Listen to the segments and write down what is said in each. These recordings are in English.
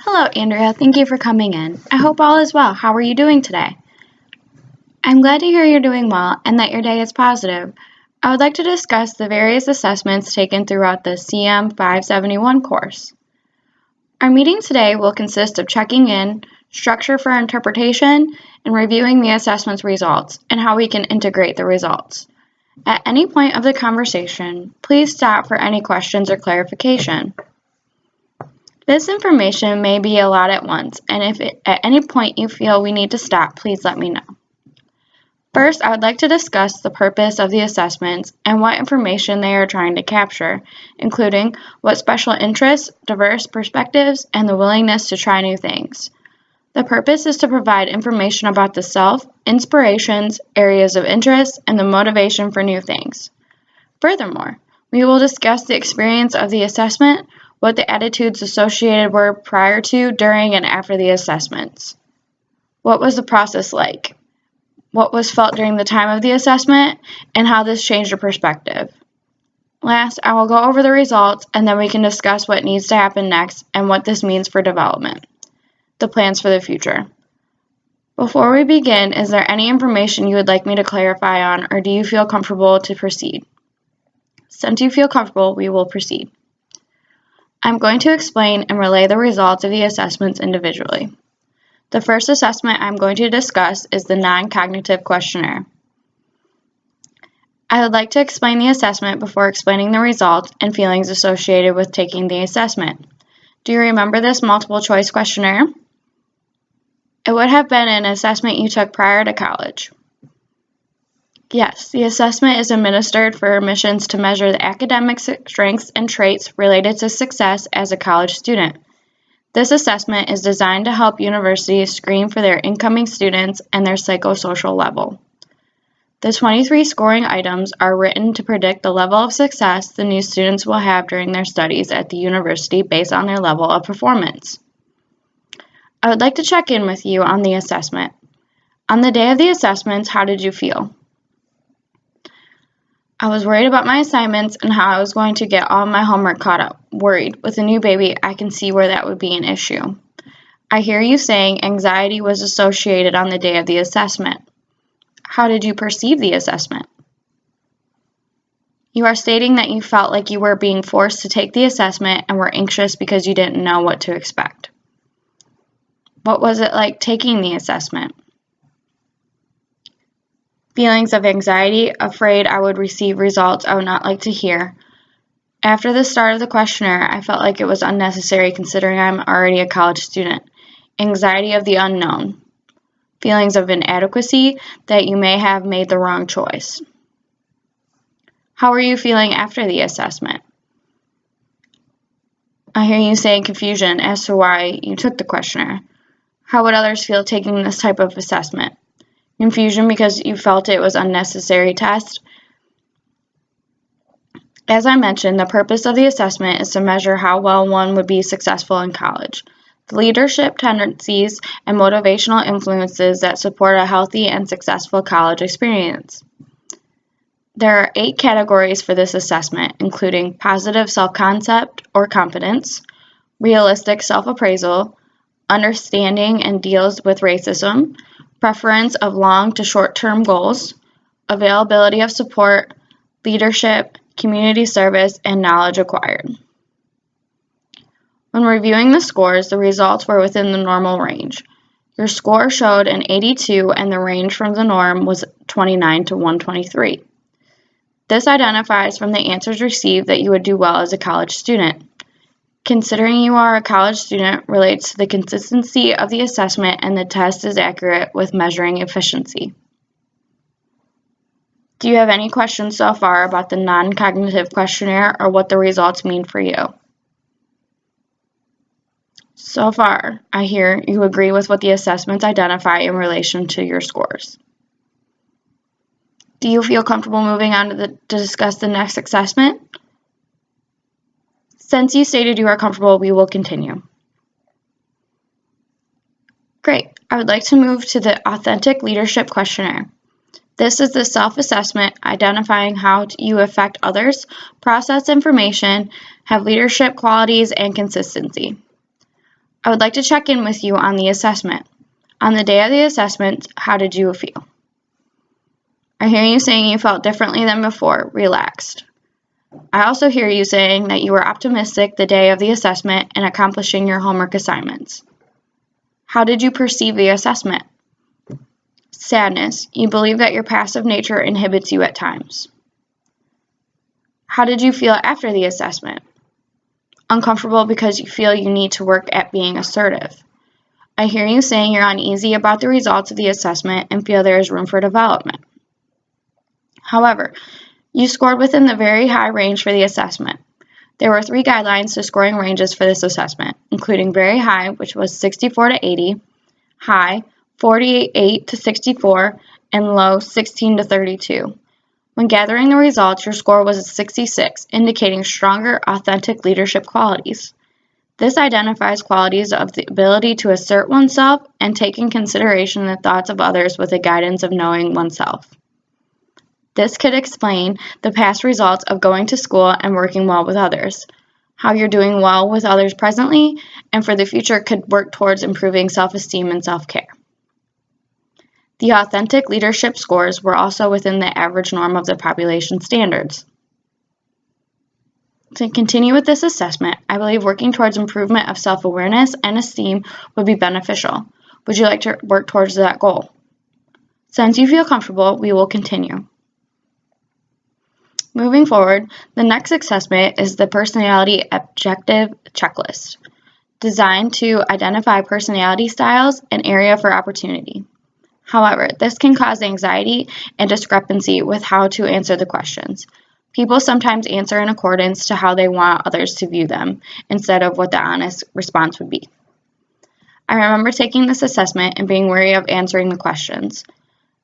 Hello, Andrea. Thank you for coming in. I hope all is well. How are you doing today? I'm glad to hear you're doing well and that your day is positive. I would like to discuss the various assessments taken throughout the CM 571 course. Our meeting today will consist of checking in, structure for interpretation, and reviewing the assessment's results and how we can integrate the results. At any point of the conversation, please stop for any questions or clarification. This information may be a lot at once, and if at any point you feel we need to stop, please let me know. First, I would like to discuss the purpose of the assessments and what information they are trying to capture, including what special interests, diverse perspectives, and the willingness to try new things. The purpose is to provide information about the self, inspirations, areas of interest, and the motivation for new things. Furthermore, we will discuss the experience of the assessment, what the attitudes associated were prior to, during, and after the assessments. What was the process like? What was felt during the time of the assessment, and how this changed your perspective. Last, I will go over the results, and then we can discuss what needs to happen next and what this means for development. The plans for the future. Before we begin, is there any information you would like me to clarify on, or do you feel comfortable to proceed? Since you feel comfortable, we will proceed. I'm going to explain and relay the results of the assessments individually. The first assessment I'm going to discuss is the non-cognitive questionnaire. I would like to explain the assessment before explaining the results and feelings associated with taking the assessment. Do you remember this multiple choice questionnaire? It would have been an assessment you took prior to college. Yes, the assessment is administered for admissions to measure the academic strengths and traits related to success as a college student. This assessment is designed to help universities screen for their incoming students and their psychosocial level. The 23 scoring items are written to predict the level of success the new students will have during their studies at the university based on their level of performance. I would like to check in with you on the assessment. On the day of the assessments, how did you feel? I was worried about my assignments and how I was going to get all my homework caught up. Worried. With a new baby, I can see where that would be an issue. I hear you saying anxiety was associated on the day of the assessment. How did you perceive the assessment? You are stating that you felt like you were being forced to take the assessment and were anxious because you didn't know what to expect. What was it like taking the assessment? Feelings of anxiety, afraid I would receive results I would not like to hear. After the start of the questionnaire, I felt like it was unnecessary considering I'm already a college student. Anxiety of the unknown. Feelings of inadequacy, that you may have made the wrong choice. How are you feeling after the assessment? I hear you saying confusion as to why you took the questionnaire. How would others feel taking this type of assessment? Confusion because you felt it was an unnecessary test. As I mentioned, the purpose of the assessment is to measure how well one would be successful in college. The leadership tendencies and motivational influences that support a healthy and successful college experience. There are 8 categories for this assessment, including positive self-concept or confidence, realistic self-appraisal, understanding and deals with racism, preference of long to short-term goals, availability of support, leadership, community service, and knowledge acquired. When reviewing the scores, the results were within the normal range. Your score showed an 82 and the range from the norm was 29 to 123. This identifies from the answers received that you would do well as a college student. Considering you are a college student relates to the consistency of the assessment and the test is accurate with measuring efficiency. Do you have any questions so far about the non-cognitive questionnaire or what the results mean for you? So far, I hear you agree with what the assessments identify in relation to your scores. Do you feel comfortable moving on to discuss the next assessment? Since you stated you are comfortable, we will continue. Great. I would like to move to the Authentic Leadership Questionnaire. This is the self-assessment identifying how you affect others, process information, have leadership qualities, and consistency. I would like to check in with you on the assessment. On the day of the assessment, how did you feel? I hear you saying you felt differently than before, relaxed. I also hear you saying that you were optimistic the day of the assessment and accomplishing your homework assignments. How did you perceive the assessment? Sadness. You believe that your passive nature inhibits you at times. How did you feel after the assessment? Uncomfortable because you feel you need to work at being assertive. I hear you saying you're uneasy about the results of the assessment and feel there is room for development. However, you scored within the very high range for the assessment. There were 3 guidelines to scoring ranges for this assessment, including very high, which was 64 to 80, high, 48 to 64, and low, 16 to 32. When gathering the results, your score was a 66, indicating stronger, authentic leadership qualities. This identifies qualities of the ability to assert oneself and take in consideration the thoughts of others with the guidance of knowing oneself. This could explain the past results of going to school and working well with others, how you're doing well with others presently, and for the future could work towards improving self-esteem and self-care. The authentic leadership scores were also within the average norm of the population standards. To continue with this assessment, I believe working towards improvement of self-awareness and esteem would be beneficial. Would you like to work towards that goal? Since you feel comfortable, we will continue. Moving forward, the next assessment is the Personality Objective Checklist, designed to identify personality styles and area for opportunity. However, this can cause anxiety and discrepancy with how to answer the questions. People sometimes answer in accordance to how they want others to view them, instead of what the honest response would be. I remember taking this assessment and being wary of answering the questions.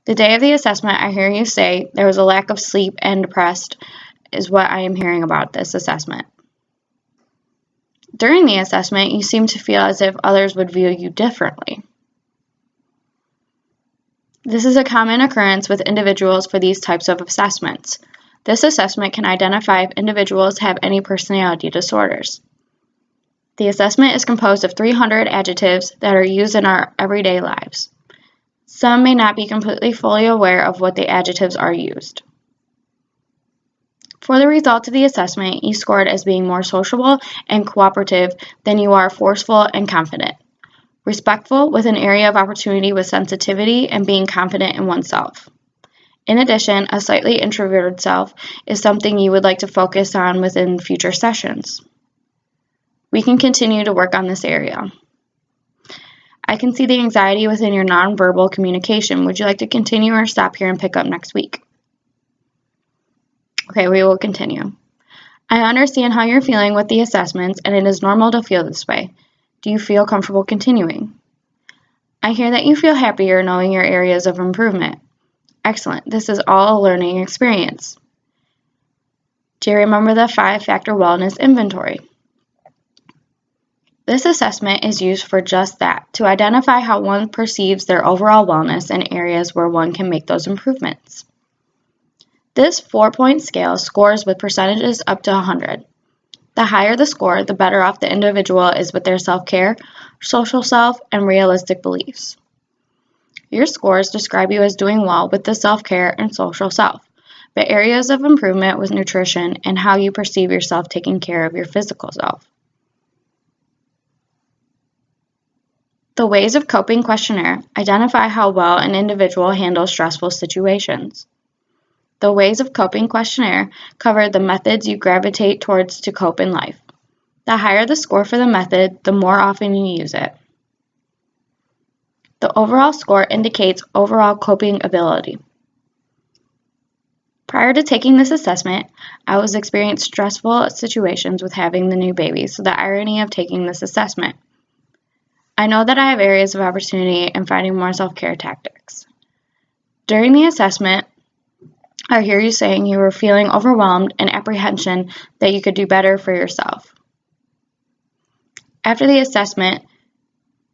The day of the assessment, I hear you say there was a lack of sleep and depressed is what I am hearing about this assessment. During the assessment, you seem to feel as if others would view you differently. This is a common occurrence with individuals for these types of assessments. This assessment can identify if individuals have any personality disorders. The assessment is composed of 300 adjectives that are used in our everyday lives. Some may not be completely fully aware of what the adjectives are used. For the results of the assessment, you scored as being more sociable and cooperative than you are forceful and confident. Respectful with an area of opportunity with sensitivity and being confident in oneself. In addition, a slightly introverted self is something you would like to focus on within future sessions. We can continue to work on this area. I can see the anxiety within your nonverbal communication. Would you like to continue or stop here and pick up next week? Okay, we will continue. I understand how you're feeling with the assessments, and it is normal to feel this way. Do you feel comfortable continuing? I hear that you feel happier knowing your areas of improvement. Excellent. This is all a learning experience. Do you remember the 5-factor wellness inventory? This assessment is used for just that, to identify how one perceives their overall wellness and areas where one can make those improvements. This 4-point scale scores with percentages up to 100. The higher the score, the better off the individual is with their self-care, social self, and realistic beliefs. Your scores describe you as doing well with the self-care and social self, but areas of improvement with nutrition and how you perceive yourself taking care of your physical self. The Ways of Coping questionnaire identify how well an individual handles stressful situations. The Ways of Coping questionnaire cover the methods you gravitate towards to cope in life. The higher the score for the method, the more often you use it. The overall score indicates overall coping ability. Prior to taking this assessment, I was experiencing stressful situations with having the new baby, so the irony of taking this assessment. I know that I have areas of opportunity in finding more self-care tactics. During the assessment, I hear you saying you were feeling overwhelmed and apprehension that you could do better for yourself. After the assessment,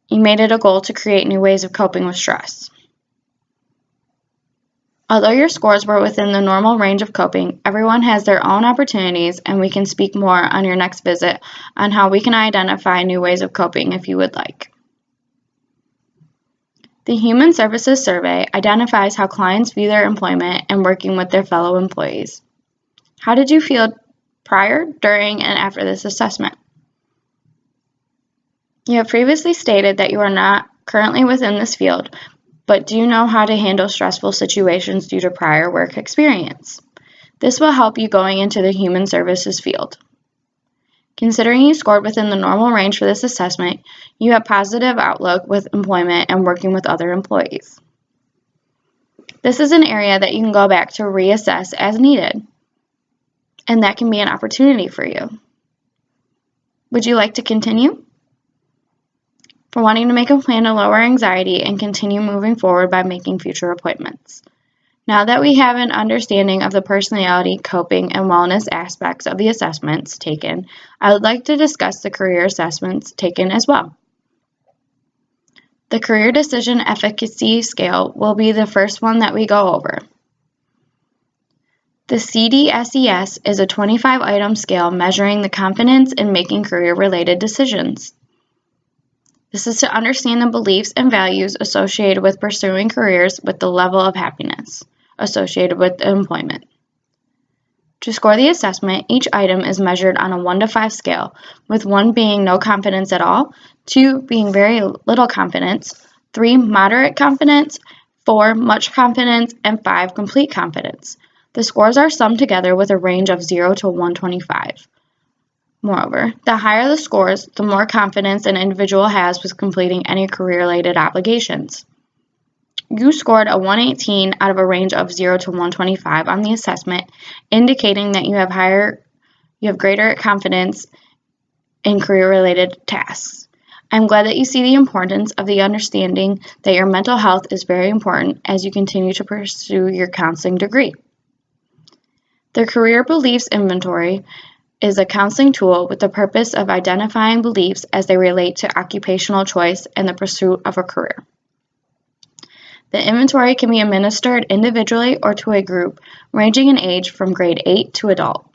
you made it a goal to create new ways of coping with stress. Although your scores were within the normal range of coping, everyone has their own opportunities, and we can speak more on your next visit on how we can identify new ways of coping if you would like. The Human Services Survey identifies how clients view their employment and working with their fellow employees. How did you feel prior, during, and after this assessment? You have previously stated that you are not currently within this field, but do know how to handle stressful situations due to prior work experience. This will help you going into the human services field. Considering you scored within the normal range for this assessment, you have positive outlook with employment and working with other employees. This is an area that you can go back to reassess as needed, and that can be an opportunity for you. Would you like to continue? For wanting to make a plan to lower anxiety and continue moving forward by making future appointments. Now that we have an understanding of the personality, coping, and wellness aspects of the assessments taken, I would like to discuss the career assessments taken as well. The Career Decision Efficacy Scale will be the first one that we go over. The CDSES is a 25-item scale measuring the confidence in making career-related decisions. This is to understand the beliefs and values associated with pursuing careers with the level of happiness associated with employment. To score the assessment, each item is measured on a 1 to 5 scale, with 1 being no confidence at all, 2 being very little confidence, 3 moderate confidence, 4 much confidence, and 5 complete confidence. The scores are summed together with a range of 0 to 125. Moreover, the higher the scores, the more confidence an individual has with completing any career-related obligations. You scored a 118 out of a range of 0 to 125 on the assessment, indicating that you have greater confidence in career-related tasks. I'm glad that you see the importance of the understanding that your mental health is very important as you continue to pursue your counseling degree. The Career Beliefs Inventory is a counseling tool with the purpose of identifying beliefs as they relate to occupational choice and the pursuit of a career. The inventory can be administered individually or to a group, ranging in age from grade 8 to adult.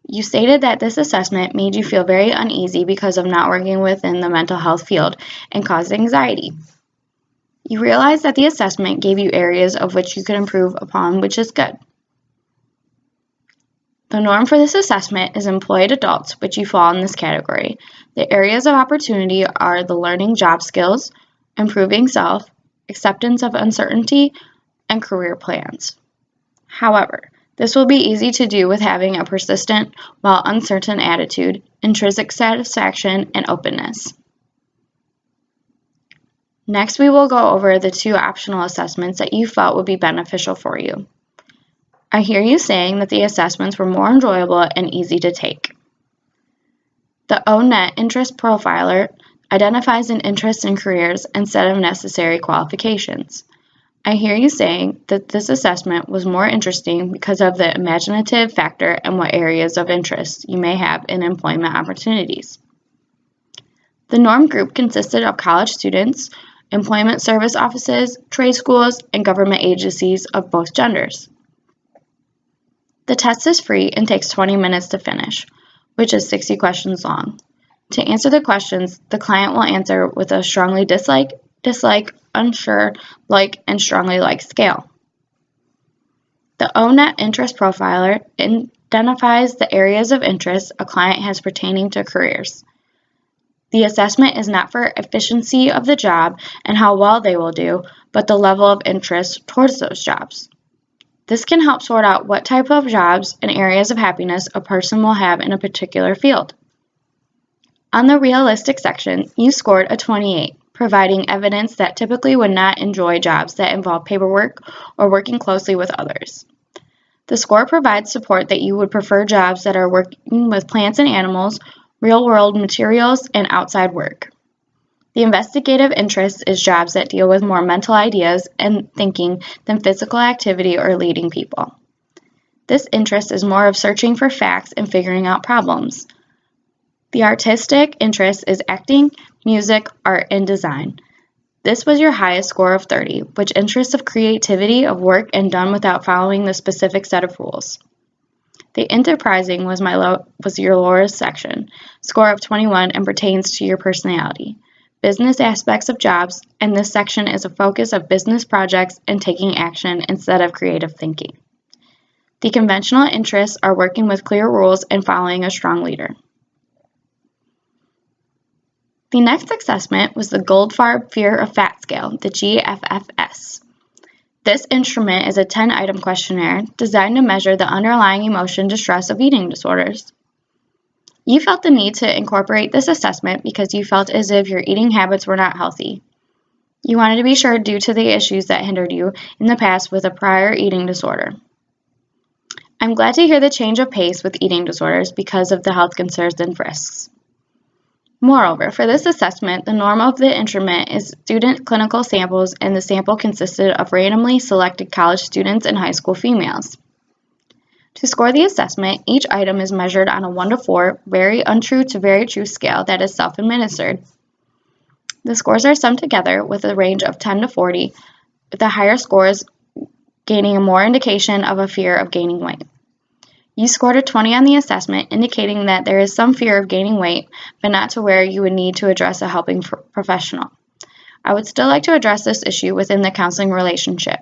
You stated that this assessment made you feel very uneasy because of not working within the mental health field and caused anxiety. You realized that the assessment gave you areas of which you could improve upon, which is good. The norm for this assessment is employed adults, which you fall in this category. The areas of opportunity are the learning job skills, improving self, acceptance of uncertainty, and career plans. However, this will be easy to do with having a persistent while uncertain attitude, intrinsic satisfaction, and openness. Next, we will go over the 2 optional assessments that you felt would be beneficial for you. I hear you saying that the assessments were more enjoyable and easy to take. The O-Net Interest Profiler identifies an interest in careers instead of necessary qualifications. I hear you saying that this assessment was more interesting because of the imaginative factor and what areas of interest you may have in employment opportunities. The norm group consisted of college students, employment service offices, trade schools, and government agencies of both genders. The test is free and takes 20 minutes to finish, which is 60 questions long. To answer the questions, the client will answer with a strongly dislike, unsure, like, and strongly like scale. The O-Net Interest Profiler identifies the areas of interest a client has pertaining to careers. The assessment is not for efficiency of the job and how well they will do, but the level of interest towards those jobs. This can help sort out what type of jobs and areas of happiness a person will have in a particular field. On the realistic section, you scored a 28, providing evidence that typically would not enjoy jobs that involve paperwork or working closely with others. The score provides support that you would prefer jobs that are working with plants and animals, real-world materials, and outside work. The investigative interest is jobs that deal with more mental ideas and thinking than physical activity or leading people. This interest is more of searching for facts and figuring out problems. The artistic interest is acting, music, art, and design. This was your highest score of 30, which interests of creativity of work and done without following the specific set of rules. The enterprising was your lowest section, score of 21, and pertains to your personality. Business aspects of jobs, and this section is a focus of business projects and taking action instead of creative thinking. The conventional interests are working with clear rules and following a strong leader. The next assessment was the Goldfarb Fear of Fat Scale, the GFFS. This instrument is a 10-item questionnaire designed to measure the underlying emotion distress of eating disorders. You felt the need to incorporate this assessment because you felt as if your eating habits were not healthy. You wanted to be sure due to the issues that hindered you in the past with a prior eating disorder. I'm glad to hear the change of pace with eating disorders because of the health concerns and risks. Moreover, for this assessment, the norm of the instrument is student clinical samples, and the sample consisted of randomly selected college students and high school females. To score the assessment, each item is measured on a 1 to 4, very untrue to very true scale that is self-administered. The scores are summed together with a range of 10 to 40, with the higher scores gaining a more indication of a fear of gaining weight. You scored a 20 on the assessment, indicating that there is some fear of gaining weight, but not to where you would need to address a helping professional. I would still like to address this issue within the counseling relationship.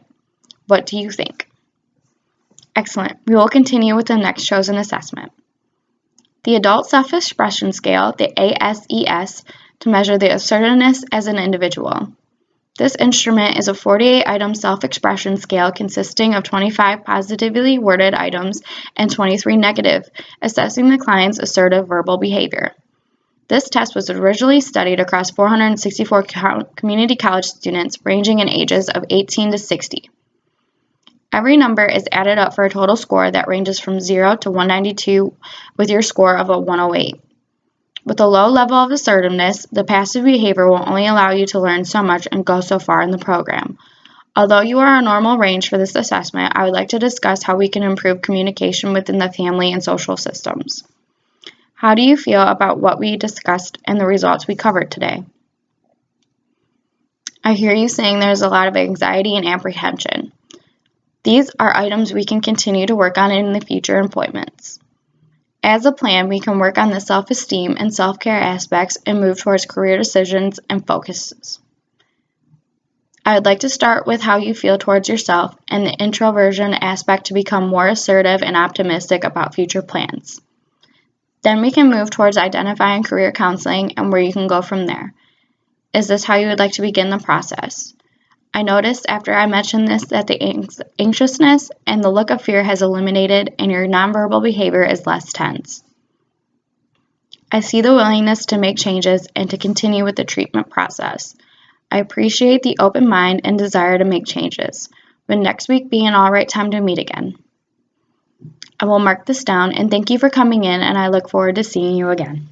What do you think? Excellent. We will continue with the next chosen assessment. The Adult Self-Expression Scale, the ASES, to measure the assertiveness as an individual. This instrument is a 48-item self-expression scale consisting of 25 positively worded items and 23 negative, assessing the client's assertive verbal behavior. This test was originally studied across 464 community college students ranging in ages of 18 to 60. Every number is added up for a total score that ranges from 0 to 192 with your score of a 108. With a low level of assertiveness, the passive behavior will only allow you to learn so much and go so far in the program. Although you are a normal range for this assessment, I would like to discuss how we can improve communication within the family and social systems. How do you feel about what we discussed and the results we covered today? I hear you saying there's a lot of anxiety and apprehension. These are items we can continue to work on in the future appointments. As a plan, we can work on the self-esteem and self-care aspects and move towards career decisions and focuses. I would like to start with how you feel towards yourself and the introversion aspect to become more assertive and optimistic about future plans. Then we can move towards identifying career counseling and where you can go from there. Is this how you would like to begin the process? I noticed after I mentioned this that the anxiousness and the look of fear has eliminated and your nonverbal behavior is less tense. I see the willingness to make changes and to continue with the treatment process. I appreciate the open mind and desire to make changes. Would next week be an alright time to meet again? I will mark this down and thank you for coming in, and I look forward to seeing you again.